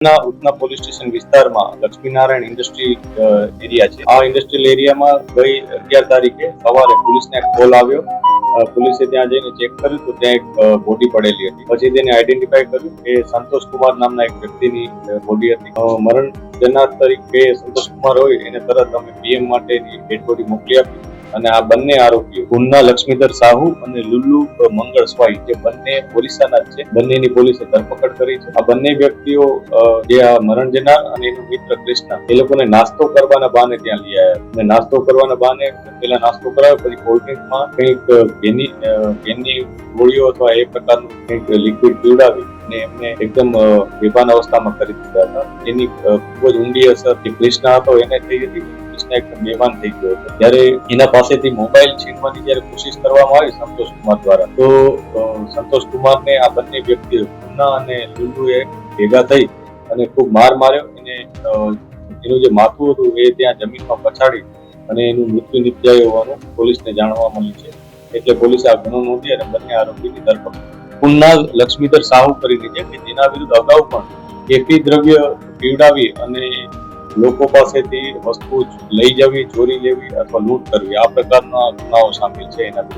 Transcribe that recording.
Udhna police station વિસ્તારમાં Laxminarayan industry area છે. આ ઇન્ડસ્ટ્રીયલ એરિયામાં ગઈ 11 તારીખે સવારે પોલીસને એક કોલ આવ્યો. પોલીસે ત્યાં જઈને ચેક કર્યું તો ત્યાં એક બોડી પડેલી હતી. પછી તેને આઈડેન્ટિફાઈ કર્યું કે સંતોષ કુમાર નામના એક વ્યક્તિની બોડી હતી. મરણ જનાર તરીકે સંતોષ કુમાર હોય એને તરત અમે પીએમ માટેની ડેડ બોડી મોકલી આપી અને આ બંને આરોપીઓ ઉધના લક્ષ્મીધર સાહુ અને લુલ્લુ મંગળ સ્વાઈ જે બંને ઓરિસ્સાના જ છે, બંનેની પોલીસે ધરપકડ કરી છે. આ બંને વ્યક્તિઓ જે આ મરણ જનાર અને એનો મિત્ર કૃષ્ણ એ લોકોને નાસ્તો કરવાના બહાને ત્યાં લઈ આવ્યા અને નાસ્તો કરવાના બહાને પેલા નાસ્તો કરાવ્યો, પછી કોલ્ડ ડ્રિંકમાં કંઈક ઘેનની ગોળીઓ અથવા એ પ્રકારનું કંઈક લિક્વિડ પીવડાવી અને એમને એકદમ બેભાન અવસ્થામાં કરી દીધા હતા. એની ખૂબ જ ઊંડી અસર જે કૃષ્ણ હતો એને થઈ હતી. એકદમ બેભાન થઈ ગયો હતો. ત્યારે એના પાસેથી મોબાઈલ છીનવાની જયારે કોશિશ કરવામાં આવી સંતોષ કુમાર દ્વારા, તો સંતોષ કુમારને આ બંને વ્યક્તિઓ ઉધના અને લુલ્લુએ ભેગા થઈ અને ખૂબ માર માર્યો. એનું જે માથું હતું એ ત્યાં જમીનમાં પછાડી અને એનું મૃત્યુ નિપજાયું હોવાનું પોલીસને જાણવા મળ્યું છે. એટલે પોલીસે આ ગુનો નોંધી અને બંને આરોપીની ધરપકડ. ઉધના લક્ષ્મીધર સાહુ કરીને છે કે જેના વિરુદ્ધ અગાઉ પણ કેફી દ્રવ્ય પીવડાવી અને લોકો પાસેથી વસ્તુ લઈ જવી, ચોરી લેવી અથવા લૂંટ કરવી આ પ્રકારના ગુનાઓ સામેલ છે એના વિરુદ્ધ.